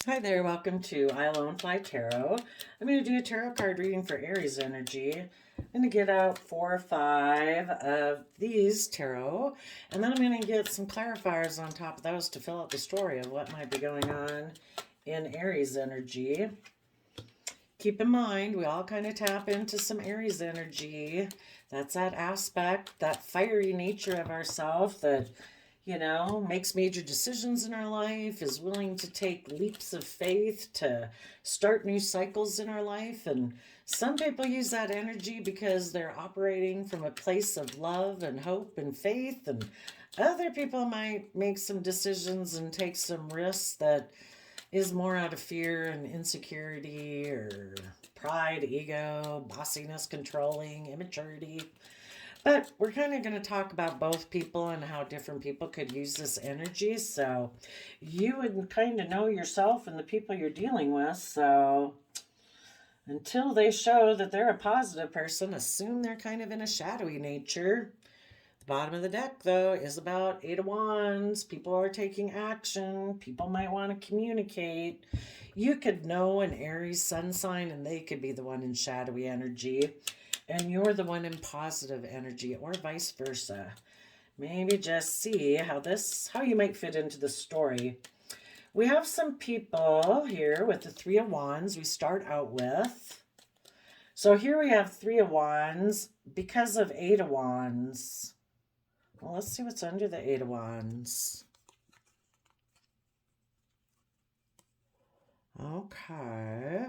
Hi there, welcome to I Alone Fly Tarot. I'm going to do a tarot card reading for Aries energy. I'm going to get out 4 or 5 of these tarot, and then I'm going to get some clarifiers on top of those to fill out the story of what might be going on in Aries energy. Keep in mind, we all kind of tap into some Aries energy. That's that aspect, that fiery nature of ourself that makes major decisions in our life, is willing to take leaps of faith to start new cycles in our life. And some people use that energy because they're operating from a place of love and hope and faith. And other people might make some decisions and take some risks that is more out of fear and insecurity or pride, ego, bossiness, controlling, immaturity. But we're kind of going to talk about both people and how different people could use this energy. So you would kind of know yourself and the people you're dealing with. So until they show that they're a positive person, assume they're kind of in a shadowy nature. The bottom of the deck, though, is about Eight of Wands. People are taking action. People might want to communicate. You could know an Aries sun sign and they could be the one in shadowy energy and you're the one in positive energy, or vice versa. Maybe just see how you might fit into the story. We have some people here with the Three of Wands we start out with. So here we have Three of Wands because of Eight of Wands. Well, let's see what's under the Eight of Wands. Okay.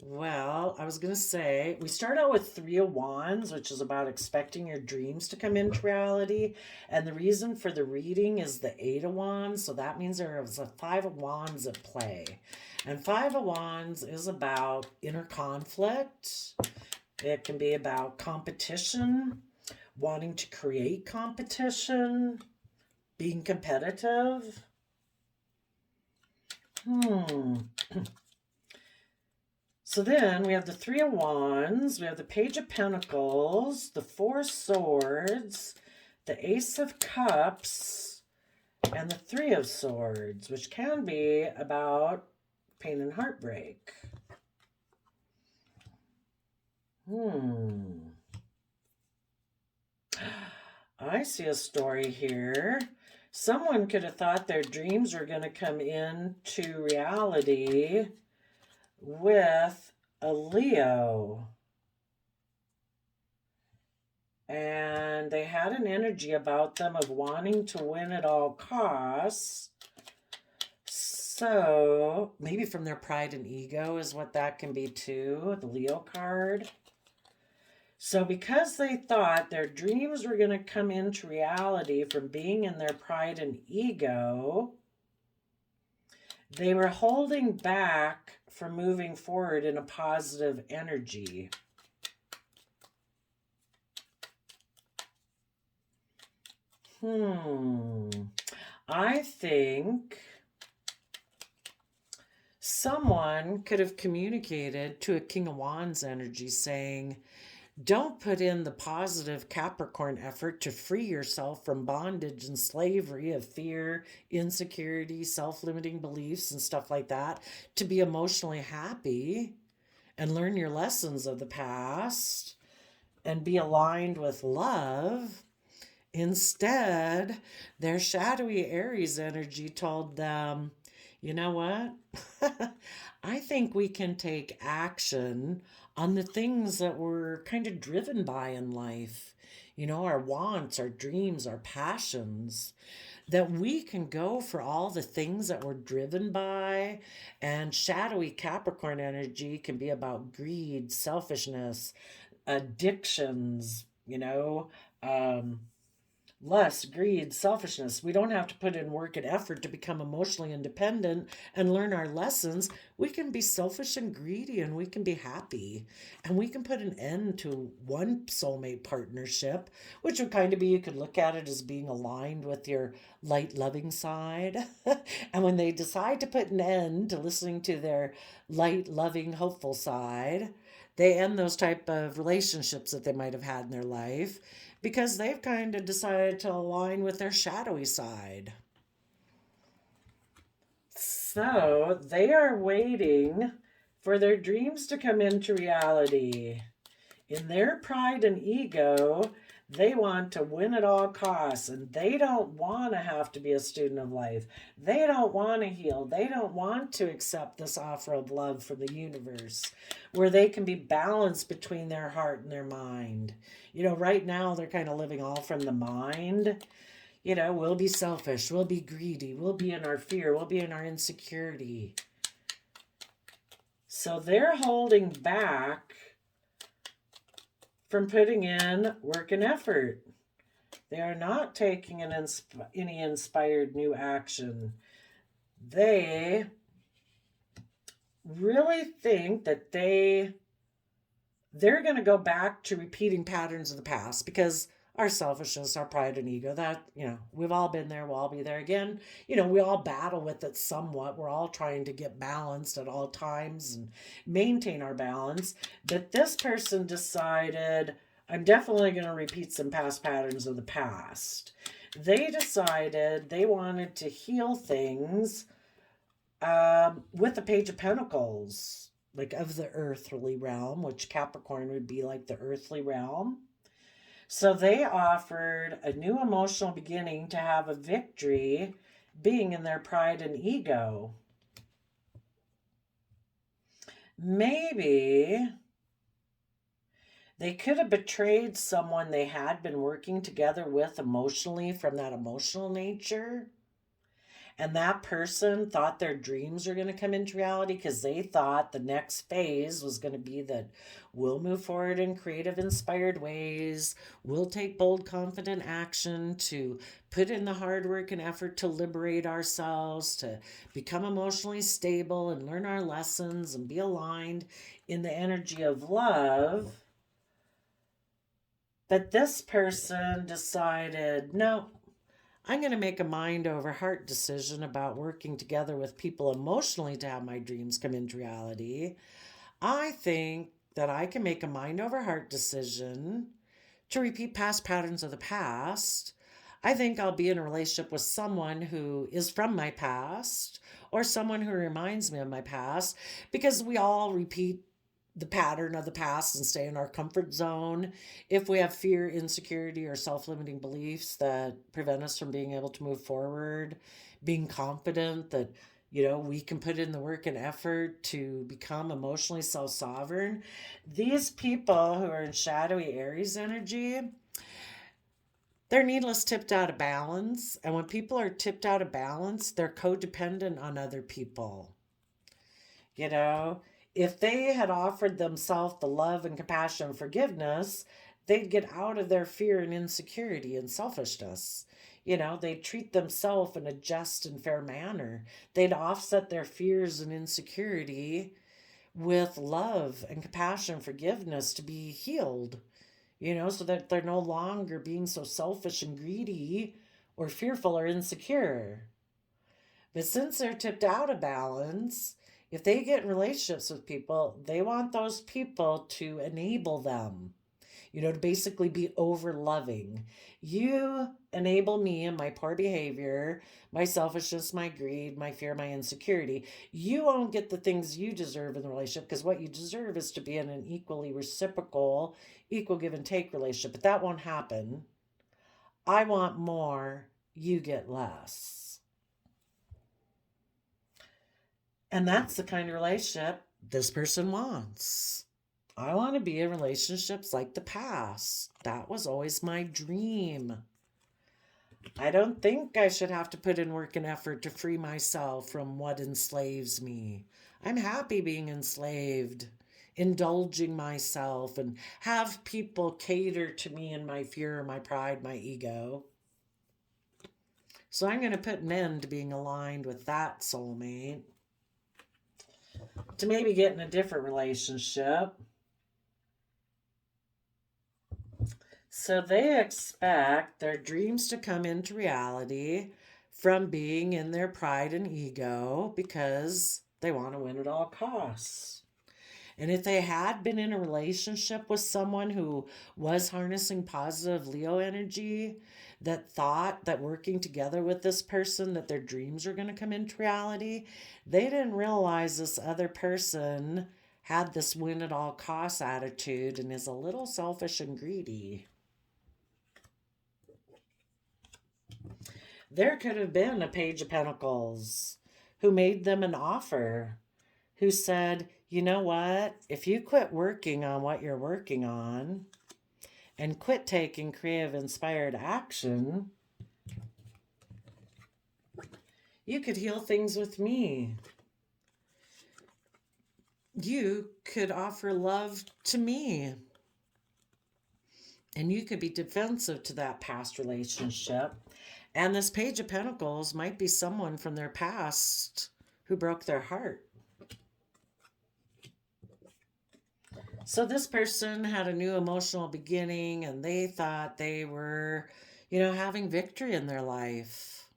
Well, I was going to say, we start out with Three of Wands, which is about expecting your dreams to come into reality. And the reason for the reading is the Eight of Wands. So that means there is a Five of Wands at play. And Five of Wands is about inner conflict. It can be about competition, wanting to create competition, being competitive. So then we have the Three of Wands, we have the Page of Pentacles, the Four Swords, the Ace of Cups, and the Three of Swords, which can be about pain and heartbreak. I see a story here. Someone could have thought their dreams were going to come into reality with a Leo. And they had an energy about them of wanting to win at all costs. So maybe from their pride and ego is what that can be too, the Leo card. So because they thought their dreams were going to come into reality from being in their pride and ego, they were holding back from moving forward in a positive energy. I think someone could have communicated to a King of Wands energy saying, don't put in the positive Capricorn effort to free yourself from bondage and slavery of fear, insecurity, self-limiting beliefs, and stuff like that to be emotionally happy and learn your lessons of the past and be aligned with love. Instead, their shadowy Aries energy told them, you know what? I think we can take action on the things that we're kind of driven by in life. Our wants, our dreams, our passions. That we can go for all the things that we're driven by. And shadowy Capricorn energy can be about greed, selfishness, addictions, lust, greed, selfishness. We don't have to put in work and effort to become emotionally independent and learn our lessons. We can be selfish and greedy and we can be happy. And we can put an end to one soulmate partnership, which would kind of be, you could look at it as being aligned with your light loving side. And when they decide to put an end to listening to their light loving hopeful side, they end those type of relationships that they might have had in their life because they've kind of decided to align with their shadowy side. So they are waiting for their dreams to come into reality. In their pride and ego, they want to win at all costs, and they don't want to have to be a student of life. They don't want to heal. They don't want to accept this offer of love from the universe where they can be balanced between their heart and their mind. Right now they're kind of living all from the mind. We'll be selfish, we'll be greedy, we'll be in our fear, we'll be in our insecurity. So they're holding back from putting in work and effort. They are not taking any inspired new action. They really think that they're going to go back to repeating patterns of the past because our selfishness, our pride and ego, that, we've all been there, we'll all be there again. We all battle with it somewhat. We're all trying to get balanced at all times and maintain our balance. But this person decided, I'm definitely going to repeat some past patterns of the past. They decided they wanted to heal things with the Page of Pentacles, like of the earthly realm, which Capricorn would be like the earthly realm. So they offered a new emotional beginning to have a victory being in their pride and ego. Maybe they could have betrayed someone they had been working together with emotionally from that emotional nature. And that person thought their dreams were going to come into reality because they thought the next phase was going to be that we'll move forward in creative, inspired ways. We'll take bold, confident action to put in the hard work and effort to liberate ourselves, to become emotionally stable and learn our lessons and be aligned in the energy of love. But this person decided, no, I'm going to make a mind over heart decision about working together with people emotionally to have my dreams come into reality. I think that I can make a mind over heart decision to repeat past patterns of the past. I think I'll be in a relationship with someone who is from my past or someone who reminds me of my past, because we all repeat the pattern of the past and stay in our comfort zone if we have fear, insecurity, or self-limiting beliefs that prevent us from being able to move forward, being confident that we can put in the work and effort to become emotionally self-sovereign. These people who are in shadowy Aries energy, they're needless tipped out of balance. And when people are tipped out of balance, they're codependent on other people. If they had offered themselves the love and compassion and forgiveness, they'd get out of their fear and insecurity and selfishness. They'd treat themselves in a just and fair manner. They'd offset their fears and insecurity with love and compassion and forgiveness to be healed, so that they're no longer being so selfish and greedy or fearful or insecure. But since they're tipped out of balance, if they get in relationships with people, they want those people to enable them, to basically be over loving. You enable me in my poor behavior, my selfishness, my greed, my fear, my insecurity. You won't get the things you deserve in the relationship, because what you deserve is to be in an equally reciprocal, equal give and take relationship. But that won't happen. I want more, you get less. And that's the kind of relationship this person wants. I want to be in relationships like the past. That was always my dream. I don't think I should have to put in work and effort to free myself from what enslaves me. I'm happy being enslaved, indulging myself, and have people cater to me and my fear, my pride, my ego. So I'm going to put an end to being aligned with that soulmate, to maybe get in a different relationship. So they expect their dreams to come into reality from being in their pride and ego because they want to win at all costs. And if they had been in a relationship with someone who was harnessing positive Leo energy, that thought that working together with this person, that their dreams are going to come into reality, they didn't realize this other person had this win at all costs attitude and is a little selfish and greedy. There could have been a Page of Pentacles who made them an offer, who said, you know what, if you quit working on what you're working on and quit taking creative inspired action, you could heal things with me. You could offer love to me. And you could be defensive to that past relationship. And this Page of Pentacles might be someone from their past who broke their heart. So this person had a new emotional beginning and they thought they were, having victory in their life.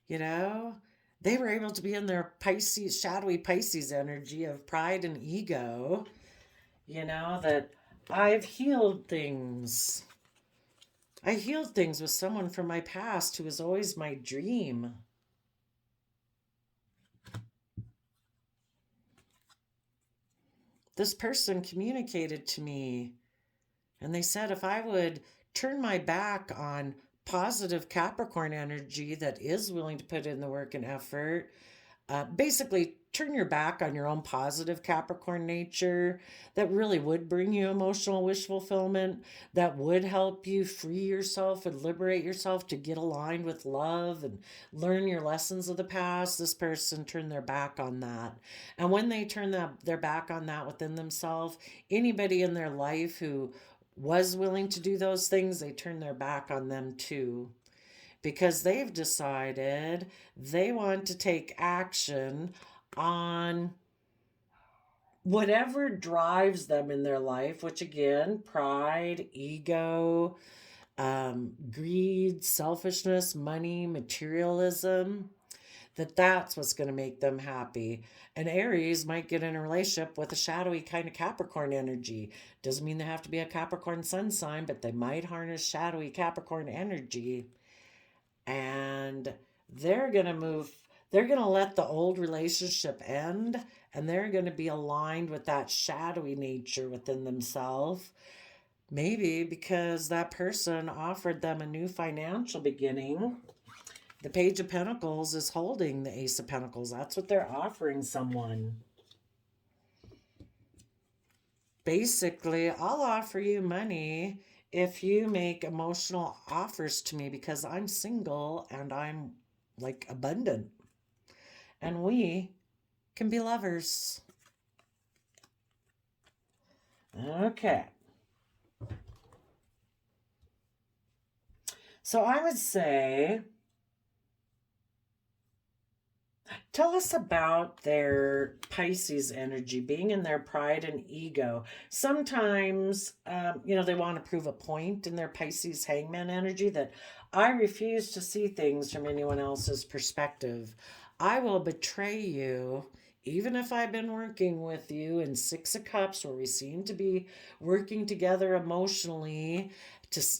They were able to be in their Pisces, shadowy Pisces energy of pride and ego, that I've healed things. I healed things with someone from my past who was always my dream. This person communicated to me and they said if I would turn my back on positive Capricorn energy that is willing to put in the work and effort, basically turn your back on your own positive Capricorn nature that really would bring you emotional wish fulfillment, that would help you free yourself and liberate yourself to get aligned with love and learn your lessons of the past. This person turned their back on that. And when they turn their back on that within themselves, anybody in their life who was willing to do those things, they turn their back on them too. Because they've decided they want to take action on whatever drives them in their life, which again, pride, ego, greed, selfishness, money, materialism, that's what's going to make them happy. And Aries might get in a relationship with a shadowy kind of Capricorn energy. Doesn't mean they have to be a Capricorn sun sign, but they might harness shadowy Capricorn energy. And they're going to let the old relationship end, and they're going to be aligned with that shadowy nature within themselves. Maybe because that person offered them a new financial beginning. The Page of Pentacles is holding the Ace of Pentacles. That's what they're offering someone. Basically, I'll offer you money if you make emotional offers to me because I'm single and I'm like abundant. And we can be lovers. Okay. So I would say, tell us about their Pisces energy, being in their pride and ego. Sometimes, they want to prove a point in their Pisces hangman energy that I refuse to see things from anyone else's perspective. I will betray you, even if I've been working with you in Six of Cups, where we seem to be working together emotionally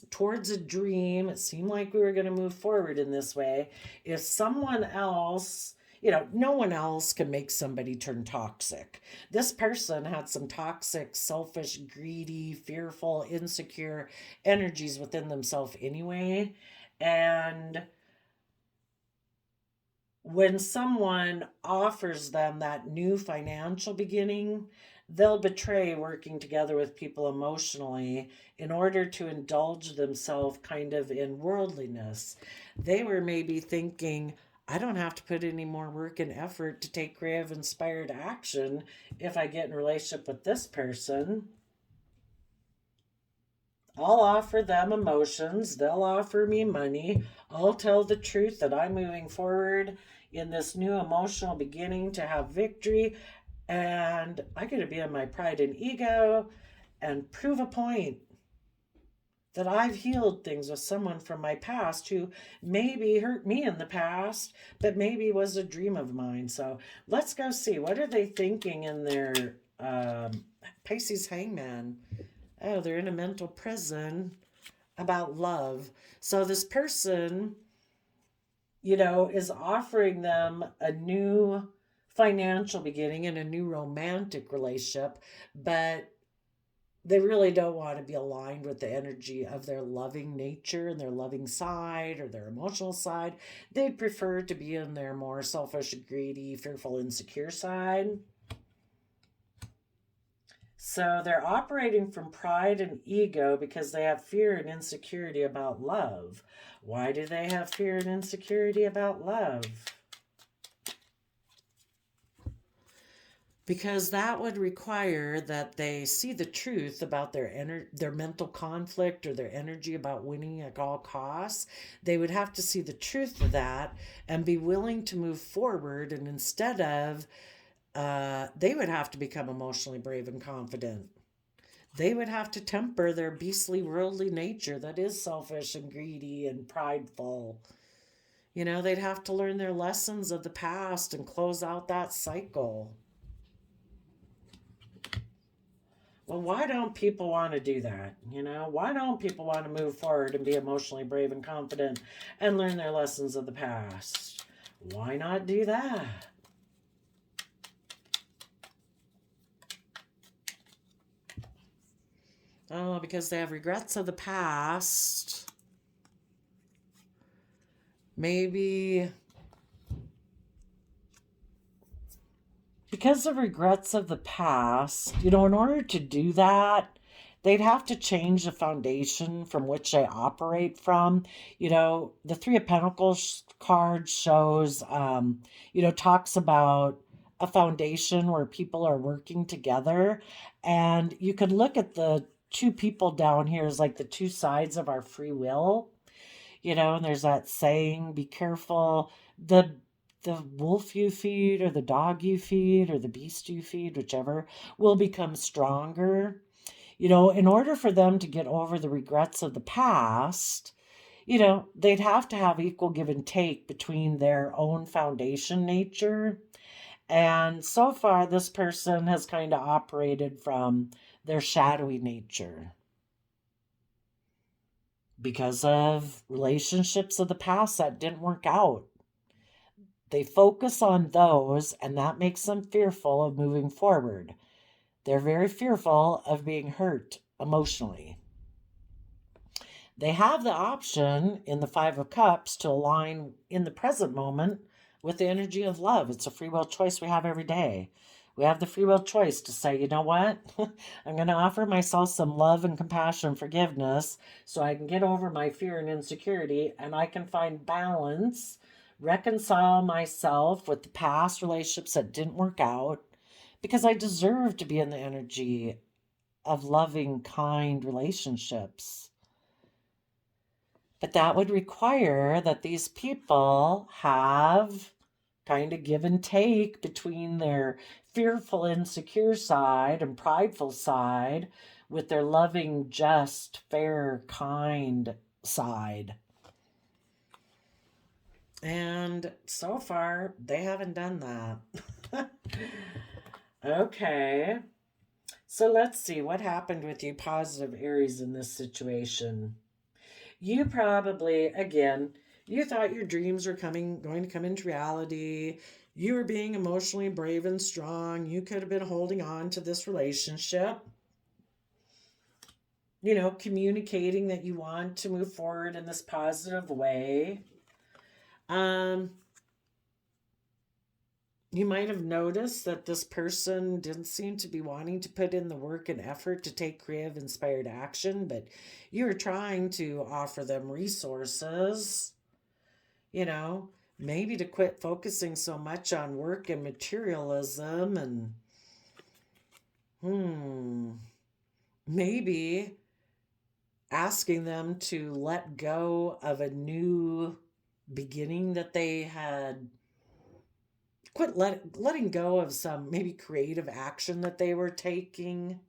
towards a dream. It seemed like we were going to move forward in this way. If someone else, no one else can make somebody turn toxic. This person had some toxic, selfish, greedy, fearful, insecure energies within themselves anyway. And when someone offers them that new financial beginning, they'll betray working together with people emotionally in order to indulge themselves kind of in worldliness. They were maybe thinking, I don't have to put any more work and effort to take creative inspired action if I get in a relationship with this person. I'll offer them emotions. They'll offer me money. I'll tell the truth that I'm moving forward in this new emotional beginning to have victory. And I get to be in my pride and ego and prove a point that I've healed things with someone from my past who maybe hurt me in the past, but maybe was a dream of mine. So let's go see. What are they thinking in their Pisces hangman. Oh, they're in a mental prison about love. So this person, is offering them a new financial beginning and a new romantic relationship, but they really don't want to be aligned with the energy of their loving nature and their loving side or their emotional side. They'd prefer to be in their more selfish, greedy, fearful, insecure side. So they're operating from pride and ego because they have fear and insecurity about love. Why do they have fear and insecurity about love? Because that would require that they see the truth about their mental conflict or their energy about winning at all costs. They would have to see the truth of that and be willing to move forward. And instead of, they would have to become emotionally brave and confident. They would have to temper their beastly worldly nature that is selfish and greedy and prideful. They'd have to learn their lessons of the past and close out that cycle. Well, why don't people want to do that? Why don't people want to move forward and be emotionally brave and confident and learn their lessons of the past? Why not do that? Oh, because they have regrets of the past. Maybe because of regrets of the past, in order to do that, they'd have to change the foundation from which they operate from. The Three of Pentacles card shows, talks about a foundation where people are working together. And you could look at the two people down here as like the two sides of our free will. And there's that saying, be careful. The wolf you feed or the dog you feed or the beast you feed, whichever, will become stronger. In order for them to get over the regrets of the past, they'd have to have equal give and take between their own foundation nature. And so far, this person has kind of operated from their shadowy nature because of relationships of the past that didn't work out. They focus on those, and that makes them fearful of moving forward. They're very fearful of being hurt emotionally. They have the option in the Five of Cups to align in the present moment with the energy of love. It's a free will choice we have every day. We have the free will choice to say, you know what? I'm going to offer myself some love and compassion and forgiveness so I can get over my fear and insecurity and I can find balance, reconcile myself with the past relationships that didn't work out because I deserve to be in the energy of loving, kind relationships. But that would require that these people have kind of give and take between their fearful, insecure side and prideful side with their loving, just, fair, kind side. And so far, they haven't done that. Okay. So let's see what happened with you, positive Aries, in this situation. You probably, again, you thought your dreams were going to come into reality. You were being emotionally brave and strong. You could have been holding on to this relationship. Communicating that you want to move forward in this positive way. You might have noticed that this person didn't seem to be wanting to put in the work and effort to take creative, inspired action, but you were trying to offer them resources, maybe to quit focusing so much on work and materialism and, maybe asking them to let go of a new beginning that they had quit letting go of some maybe creative action that they were taking.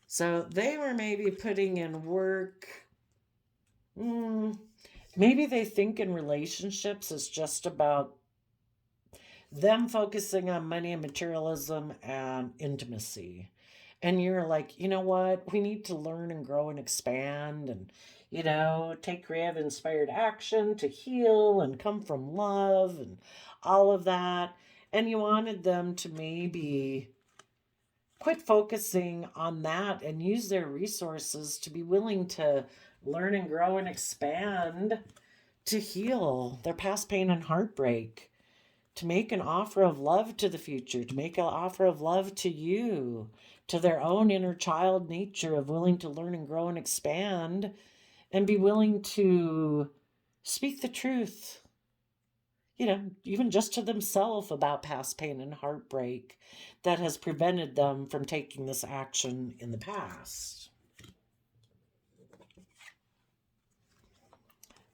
So they were maybe putting in work. Maybe they think in relationships is just about them focusing on money and materialism and intimacy. And you're like, you know what? We need to learn and grow and expand and, take creative, inspired action to heal and come from love and all of that. And you wanted them to maybe quit focusing on that and use their resources to be willing to learn and grow and expand to heal their past pain and heartbreak, to make an offer of love to the future, to make an offer of love to you, to their own inner child nature of willing to learn and grow and expand and be willing to speak the truth, even just to themselves about past pain and heartbreak that has prevented them from taking this action in the past.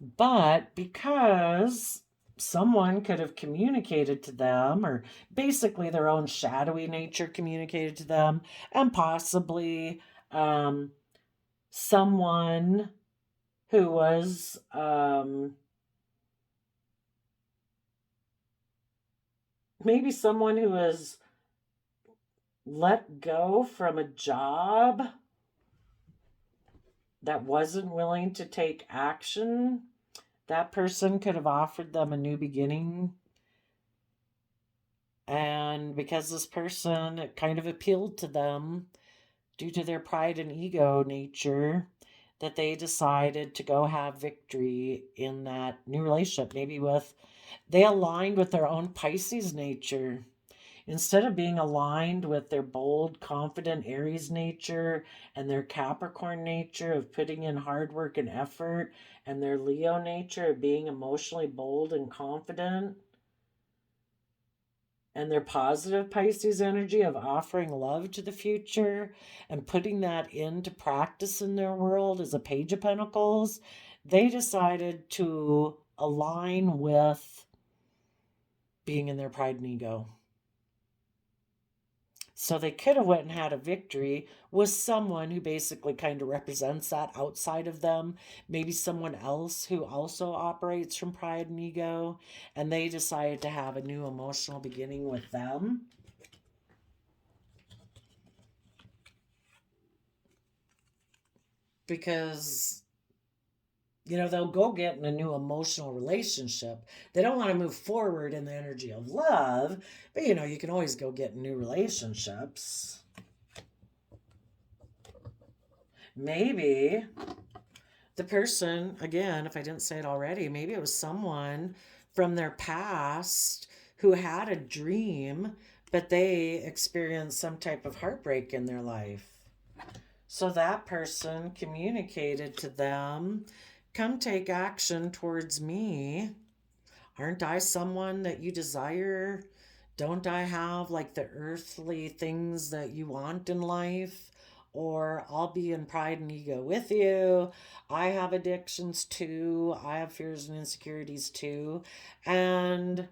But because someone could have communicated to them, or basically their own shadowy nature communicated to them, and possibly someone who was maybe someone who was let go from a job that wasn't willing to take action, that person could have offered them a new beginning. And because this person, it kind of appealed to them due to their pride and ego nature, that they decided to go have victory in that new relationship. Maybe they aligned with their own Pisces nature. Instead of being aligned with their bold, confident Aries nature and their Capricorn nature of putting in hard work and effort, and their Leo nature of being emotionally bold and confident, and their positive Pisces energy of offering love to the future and putting that into practice in their world as a Page of Pentacles, they decided to align with being in their pride and ego. So they could have went and had a victory with someone who basically kind of represents that outside of them. Maybe someone else who also operates from pride and ego. And they decided to have a new emotional beginning with them. Because they'll go get in a new emotional relationship. They don't want to move forward in the energy of love, but you can always go get new relationships. Maybe the person, again, if I didn't say it already, maybe it was someone from their past who had a dream, but they experienced some type of heartbreak in their life. So that person communicated to them, come take action towards me. Aren't I someone that you desire? Don't I have like the earthly things that you want in life? Or I'll be in pride and ego with you. I have addictions too. I have fears and insecurities too. And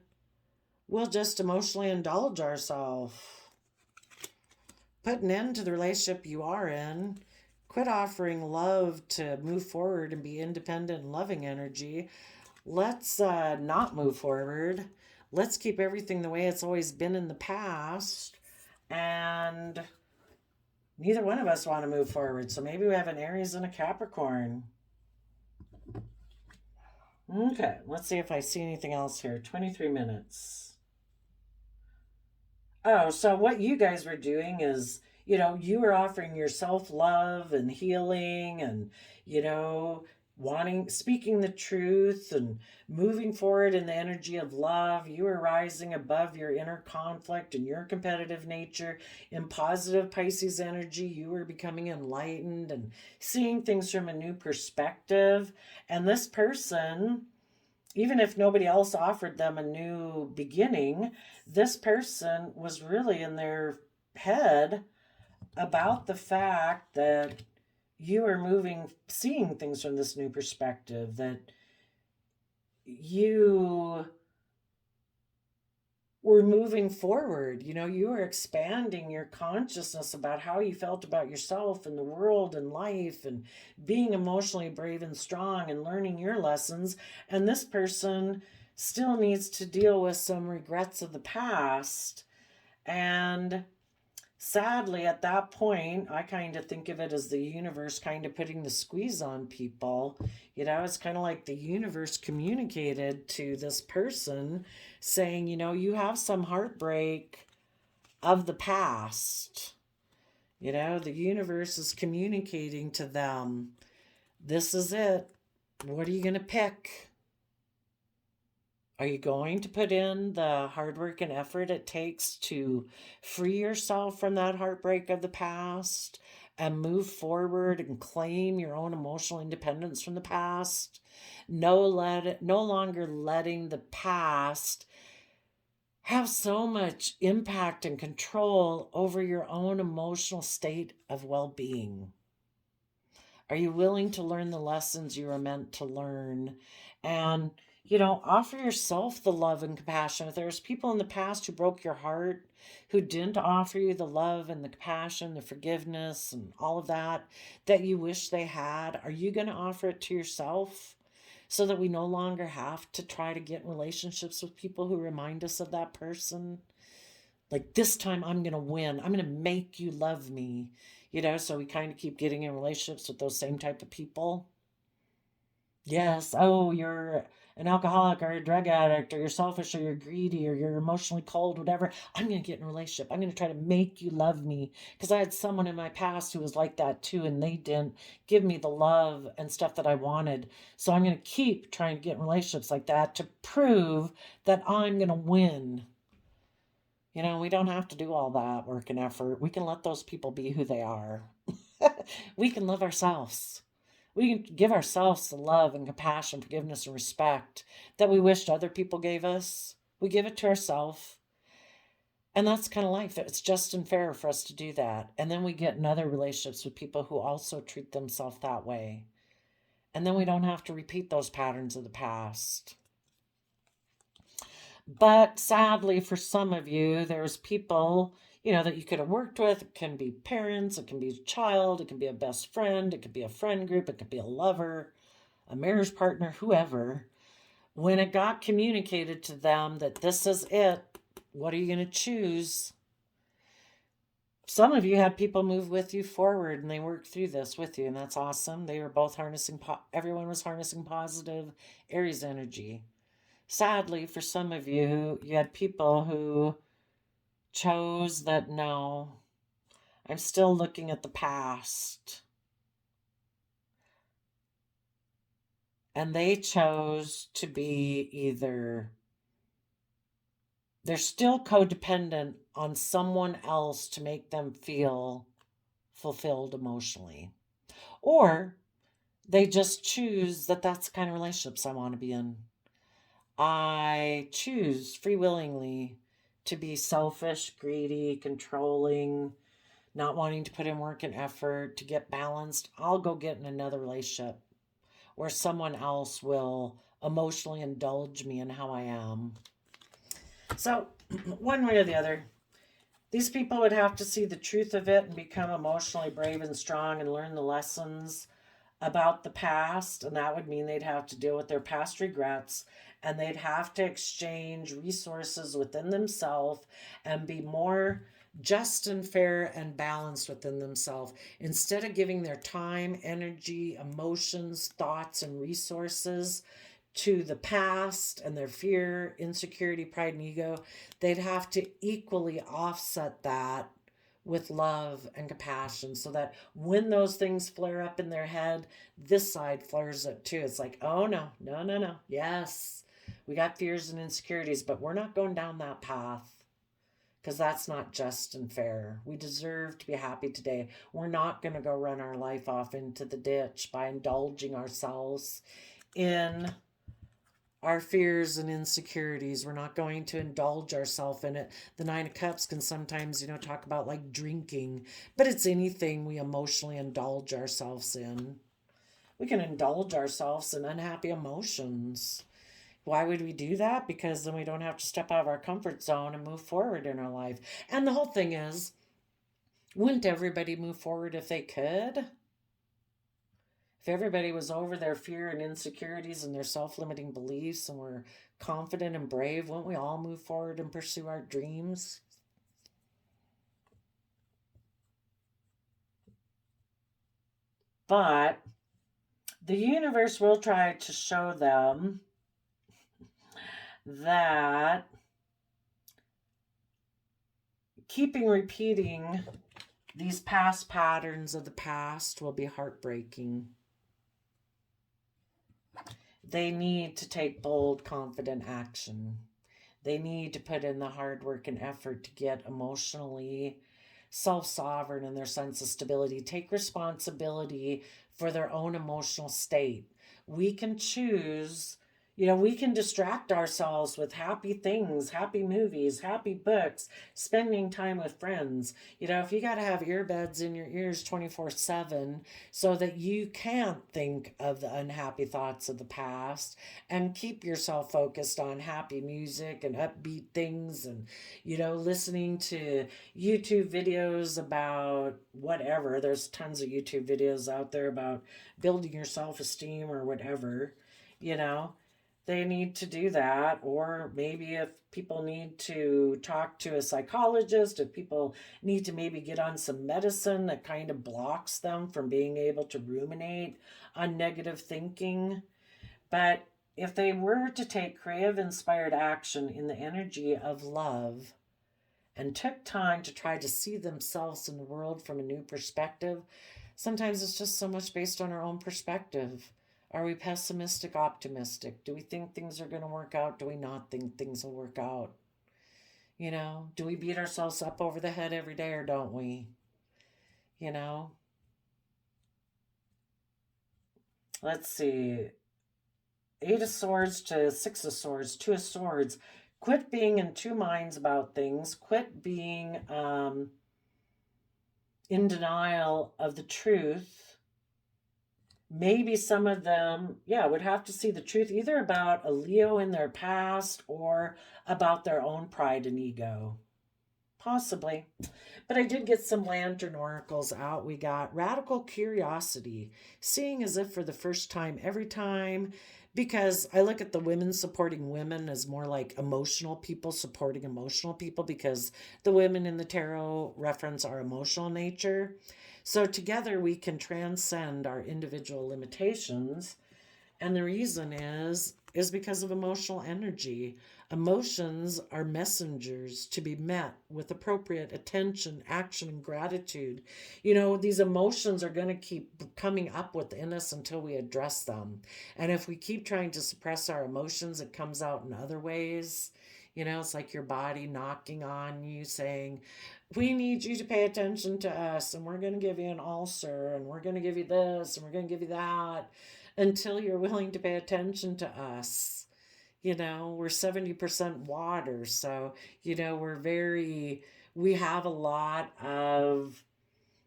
we'll just emotionally indulge ourselves. Put an end to the relationship you are in. Quit offering love to move forward and be independent and loving energy. Let's not move forward. Let's keep everything the way it's always been in the past. And neither one of us want to move forward. So maybe we have an Aries and a Capricorn. Okay, let's see if I see anything else here. 23 minutes. Oh, so what you guys were doing is, you were offering yourself love and healing and, speaking the truth and moving forward in the energy of love. You were rising above your inner conflict and your competitive nature in positive Pisces energy. You were becoming enlightened and seeing things from a new perspective. And this person, even if nobody else offered them a new beginning, this person was really in their head about the fact that you are seeing things from this new perspective, that you were moving forward. You were expanding your consciousness about how you felt about yourself and the world and life and being emotionally brave and strong and learning your lessons. And this person still needs to deal with some regrets of the past. And sadly, at that point, I kind of think of it as the universe kind of putting the squeeze on people. It's kind of like the universe communicated to this person saying, you have some heartbreak of the past. The universe is communicating to them, this is it. What are you going to pick? Are you going to put in the hard work and effort it takes to free yourself from that heartbreak of the past and move forward and claim your own emotional independence from the past? No longer letting the past have so much impact and control over your own emotional state of well-being. Are you willing to learn the lessons you were meant to learn? And, offer yourself the love and compassion. If there's people in the past who broke your heart, who didn't offer you the love and the compassion, the forgiveness, and all of that you wish they had, are you going to offer it to yourself so that we no longer have to try to get in relationships with people who remind us of that person? Like, this time I'm going to win. I'm going to make you love me. So we kind of keep getting in relationships with those same type of people. Yes. Oh, you're an alcoholic or a drug addict, or you're selfish or you're greedy or you're emotionally cold, whatever. I'm going to get in a relationship. I'm going to try to make you love me, because I had someone in my past who was like that too, and they didn't give me the love and stuff that I wanted. So I'm going to keep trying to get in relationships like that to prove that I'm going to win. We don't have to do all that work and effort. We can let those people be who they are. We can love ourselves. We can give ourselves the love and compassion, forgiveness, and respect that we wished other people gave us. We give it to ourselves. And that's kind of life. It's just and fair for us to do that. And then we get in other relationships with people who also treat themselves that way. And then we don't have to repeat those patterns of the past. But sadly, for some of you, there's people, that you could have worked with. It can be parents, it can be a child, it can be a best friend, it could be a friend group, it could be a lover, a marriage partner, whoever. When it got communicated to them that this is it, what are you going to choose? Some of you had people move with you forward and they worked through this with you, and that's awesome. They were both everyone was harnessing positive Aries energy. Sadly, for some of you, you had people who chose that, no, I'm still looking at the past. And they chose to be either, they're still codependent on someone else to make them feel fulfilled emotionally. Or they just choose that that's the kind of relationships I want to be in. I choose free willingly to be selfish, greedy, controlling, not wanting to put in work and effort to get balanced. I'll go get in another relationship where someone else will emotionally indulge me in how I am. So, one way or the other, these people would have to see the truth of it and become emotionally brave and strong and learn the lessons about the past, and that would mean they'd have to deal with their past regrets, and they'd have to exchange resources within themselves and be more just and fair and balanced within themselves. Instead of giving their time, energy, emotions, thoughts, and resources to the past and their fear, insecurity, pride, and ego, they'd have to equally offset that with love and compassion, so that when those things flare up in their head, this side flares up too. It's like, oh no, no, no, no. Yes, we got fears and insecurities, but we're not going down that path, because that's not just and fair. We deserve to be happy today. We're not going to go run our life off into the ditch by indulging ourselves in our fears and insecurities. We're not going to indulge ourselves in it. The Nine of Cups can sometimes, talk about like drinking, but it's anything we emotionally indulge ourselves in. We can indulge ourselves in unhappy emotions. Why would we do that? Because then we don't have to step out of our comfort zone and move forward in our life. And the whole thing is, wouldn't everybody move forward if they could? If everybody was over their fear and insecurities and their self-limiting beliefs and were confident and brave, wouldn't we all move forward and pursue our dreams? But the universe will try to show them that keeping repeating these past patterns of the past will be heartbreaking. They need to take bold, confident action. They need to put in the hard work and effort to get emotionally self-sovereign in their sense of stability, take responsibility for their own emotional state. We can choose, we can distract ourselves with happy things, happy movies, happy books, spending time with friends. If you got to have earbuds in your ears 24/7 so that you can't think of the unhappy thoughts of the past and keep yourself focused on happy music and upbeat things and, listening to YouTube videos about whatever. There's tons of YouTube videos out there about building your self-esteem or whatever, they need to do that. Or maybe if people need to talk to a psychologist, if people need to maybe get on some medicine that kind of blocks them from being able to ruminate on negative thinking. But if they were to take creative inspired action in the energy of love and took time to try to see themselves in the world from a new perspective, sometimes it's just so much based on our own perspective. Are we pessimistic, optimistic? Do we think things are going to work out? Do we not think things will work out? Do we beat ourselves up over the head every day or don't we? Let's see. 8 of Swords to 6 of Swords, 2 of Swords. Quit being in two minds about things. Quit being in denial of the truth. Maybe some of them, would have to see the truth either about a Leo in their past or about their own pride and ego. Possibly. But I did get some lantern oracles out. We got radical curiosity, seeing as if for the first time every time, because I look at the women supporting women as more like emotional people supporting emotional people, because the women in the tarot reference our emotional nature. So together we can transcend our individual limitations. And the reason is because of emotional energy. Emotions are messengers to be met with appropriate attention, action, and gratitude. These emotions are going to keep coming up within us until we address them. And if we keep trying to suppress our emotions, it comes out in other ways. It's like your body knocking on you saying, we need you to pay attention to us, and we're going to give you an ulcer, and we're going to give you this, and we're going to give you that, until you're willing to pay attention to us. We're 70% water, so, we have a lot of,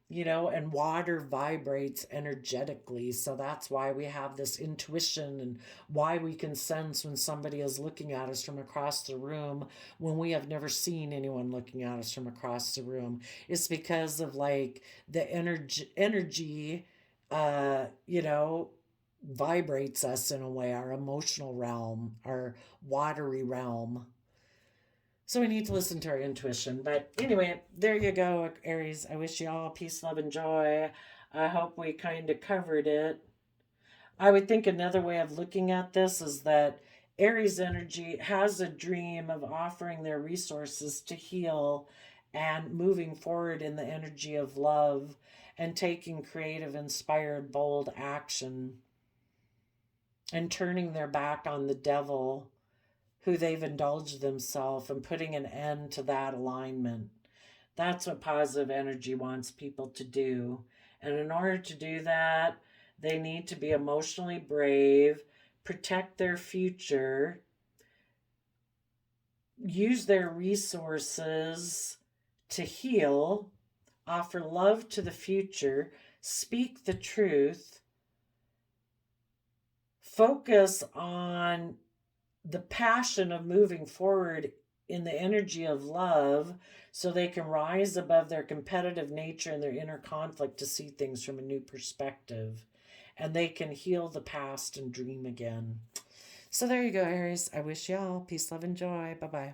and water vibrates energetically. So that's why we have this intuition and why we can sense when somebody is looking at us from across the room when we have never seen anyone looking at us from across the room. It's because of like the energy, vibrates us in a way, our emotional realm, our watery realm. So we need to listen to our intuition. But anyway, there you go, Aries. I wish you all peace, love, and joy. I hope we kind of covered it. I would think another way of looking at this is that Aries energy has a dream of offering their resources to heal and moving forward in the energy of love and taking creative, inspired, bold action and turning their back on the devil who they've indulged themselves and putting an end to that alignment. That's what positive energy wants people to do. And in order to do that, they need to be emotionally brave, protect their future, use their resources to heal, offer love to the future, speak the truth, focus on the passion of moving forward in the energy of love so they can rise above their competitive nature and their inner conflict to see things from a new perspective. and they can heal the past and dream again. So there you go, Aries. I wish y'all peace, love, and joy. Bye-bye.